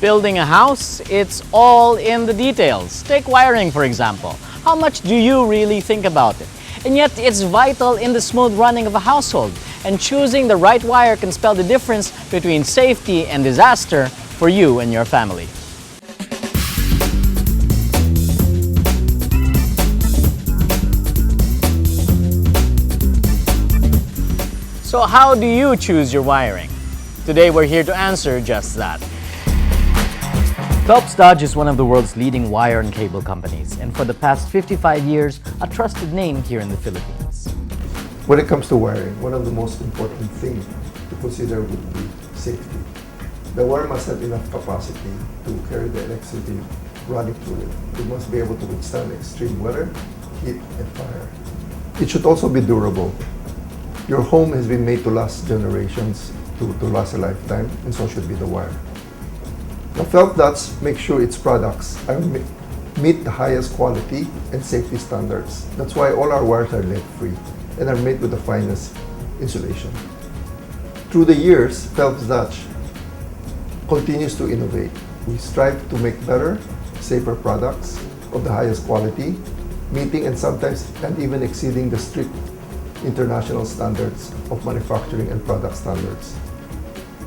Building a house, it's all in the details. Take wiring, for example. How much do you really think about it? And yet, it's vital in the smooth running of a household. And choosing the right wire can spell the difference between safety and disaster for you and your family. So how do you choose your wiring? Today we're here to answer just that. Phelps Dodge is one of the world's leading wire and cable companies, and for the past 55 years, a trusted name here in the Philippines. When it comes to wiring, one of the most important things to consider would be safety. The wire must have enough capacity to carry the electricity running through it. It must be able to withstand extreme weather, heat, and fire. It should also be durable. Your home has been made to last generations, to last a lifetime, and so should be the wire. Now, Phelps Dodge makes sure its products meet the highest quality and safety standards. That's why all our wires are lead-free and are made with the finest insulation. Through the years, Phelps Dodge continues to innovate. We strive to make better, safer products of the highest quality, meeting and sometimes even exceeding the strict international standards of manufacturing and product standards.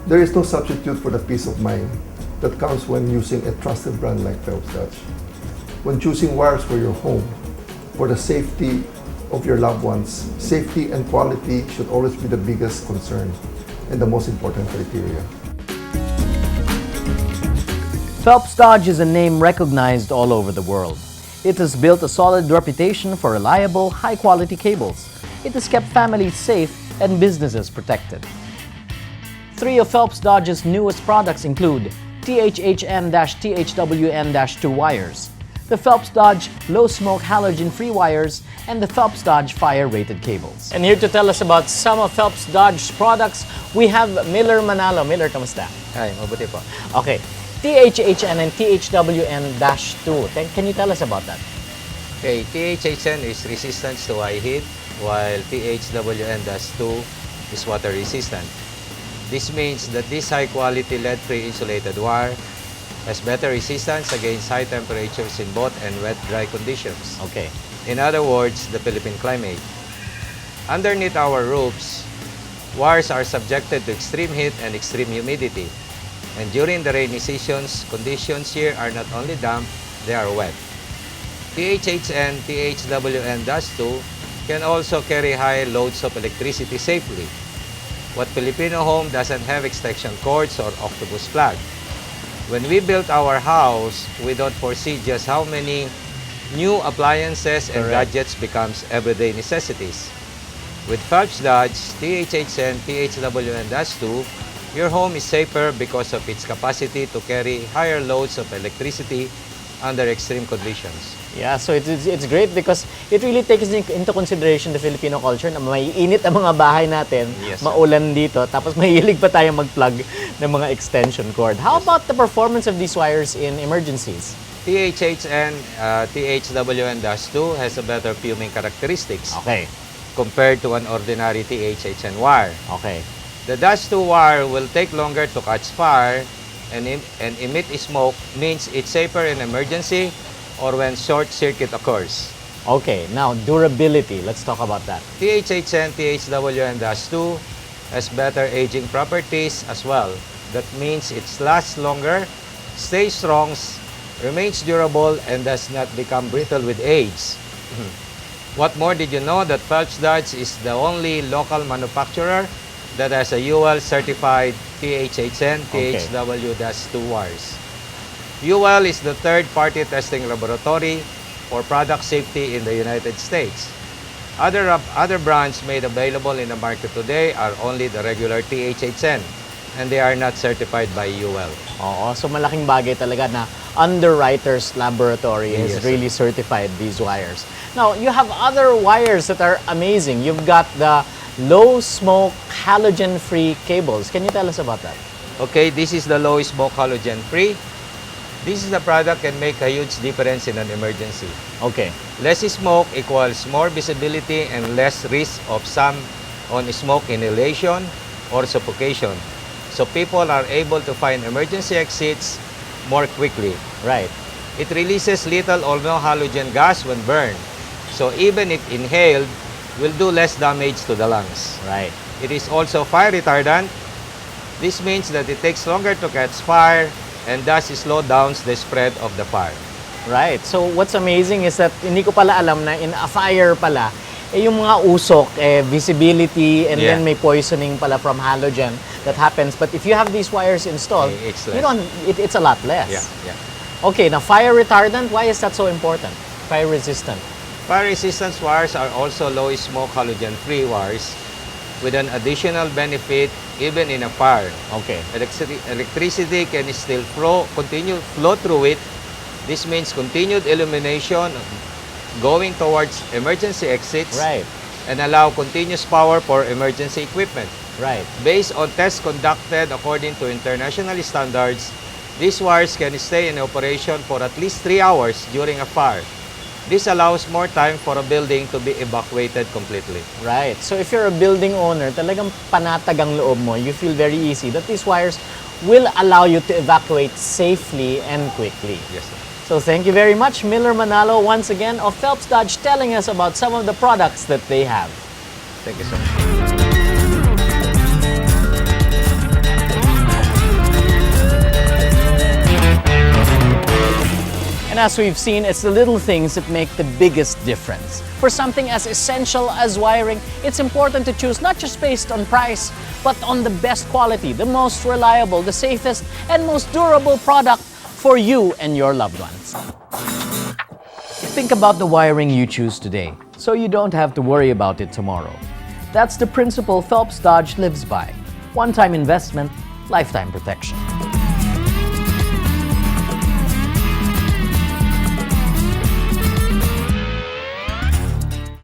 There is no substitute for the peace of mind that comes when using a trusted brand like Phelps Dodge. When choosing wires for your home, for the safety of your loved ones, safety and quality should always be the biggest concern and the most important criteria. Phelps Dodge is a name recognized all over the world. It has built a solid reputation for reliable, high-quality cables. It has kept families safe and businesses protected. Three of Phelps Dodge's newest products include THHN-THWN-2 wires, the Phelps Dodge low smoke halogen free wires, and the Phelps Dodge fire rated cables. And here to tell us about some of Phelps Dodge's products, we have Miller Manalo. Miller, kamusta? Hi, mabuti po. Okay, THHN and THWN-2. Can you tell us about that? Okay, THHN is resistance to high heat, while THWN-2 is water resistant. This means that this high-quality lead-free insulated wire has better resistance against high temperatures in both and wet-dry conditions. Okay. In other words, the Philippine climate. Underneath our roofs, wires are subjected to extreme heat and extreme humidity. And during the rainy seasons, conditions here are not only damp, they are wet. THHN, THWN-2 can also carry high loads of electricity safely. What Filipino home doesn't have extension cords or octopus plug? When we built our house, we don't foresee just how many new appliances and gadgets becomes everyday necessities. With Phelps Dodge, THHN, THWN-2, your home is safer because of its capacity to carry higher loads of electricity under extreme conditions. Yeah, so it's great because it really takes into consideration the Filipino culture na maiinit ang mga bahay natin, Yes, maulan dito, tapos mahilig pa tayo mag-plug ng mga extension cord. How about the performance of these wires in emergencies? THHN, THWN-2 has a better fuming characteristics compared to an ordinary THHN wire. Okay. The Dash 2 wire will take longer to catch fire and emit smoke, means it's safer in emergency or when short circuit occurs. Okay, now durability. Let's talk about that. THHN, THWN-2 has better aging properties as well. That means it lasts longer, stays strong, remains durable, and does not become brittle with age. What more, did you know that Phelps Dodge is the only local manufacturer that has a UL certified THHN, THW-2 wires? UL is the third-party testing laboratory for product safety in the United States. Other brands made available in the market today are only the regular THHN, and they are not certified by UL. Oo, so malaking bagay talaga na Underwriters Laboratory has really certified these wires. Now, you have other wires that are amazing. You've got the low smoke halogen-free cables. Can you tell us about that? Okay, this is the low smoke halogen-free. This is the product can make a huge difference in an emergency. Okay. Less smoke equals more visibility and less risk of some on smoke inhalation or suffocation. So people are able to find emergency exits more quickly. Right. It releases little or no halogen gas when burned. So even if inhaled, will do less damage to the lungs. Right. It is also fire retardant. This means that it takes longer to catch fire and thus slow down the spread of the fire. Right. So what's amazing is that hindi ko pala alam na in a fire pala, yung mga usok, visibility, and Yeah. then may poisoning pala from halogen that happens. But if you have these wires installed, It's you less. don't, it's a lot less. Yeah. Okay, now fire retardant, why is that so important? Fire resistant. Fire resistance wires are also low smoke halogen-free wires with an additional benefit even in a fire. Okay. Electricity can still continue flow through it. This means continued illumination going towards emergency exits Right. and allow continuous power for emergency equipment. Right. Based on tests conducted according to international standards, these wires can stay in operation for at least 3 hours during a fire. This allows more time for a building to be evacuated completely. Right. So if you're a building owner, talagang panatag ang loob mo, you feel very easy that these wires will allow you to evacuate safely and quickly. Yes, sir. So thank you very much, Miller Manalo, once again of Phelps Dodge, telling us about some of the products that they have. Thank you so much. And as we've seen, it's the little things that make the biggest difference. For something as essential as wiring, it's important to choose not just based on price, but on the best quality, the most reliable, the safest, and most durable product for you and your loved ones. Think about the wiring you choose today, so you don't have to worry about it tomorrow. That's the principle Phelps Dodge lives by. One-time investment, lifetime protection.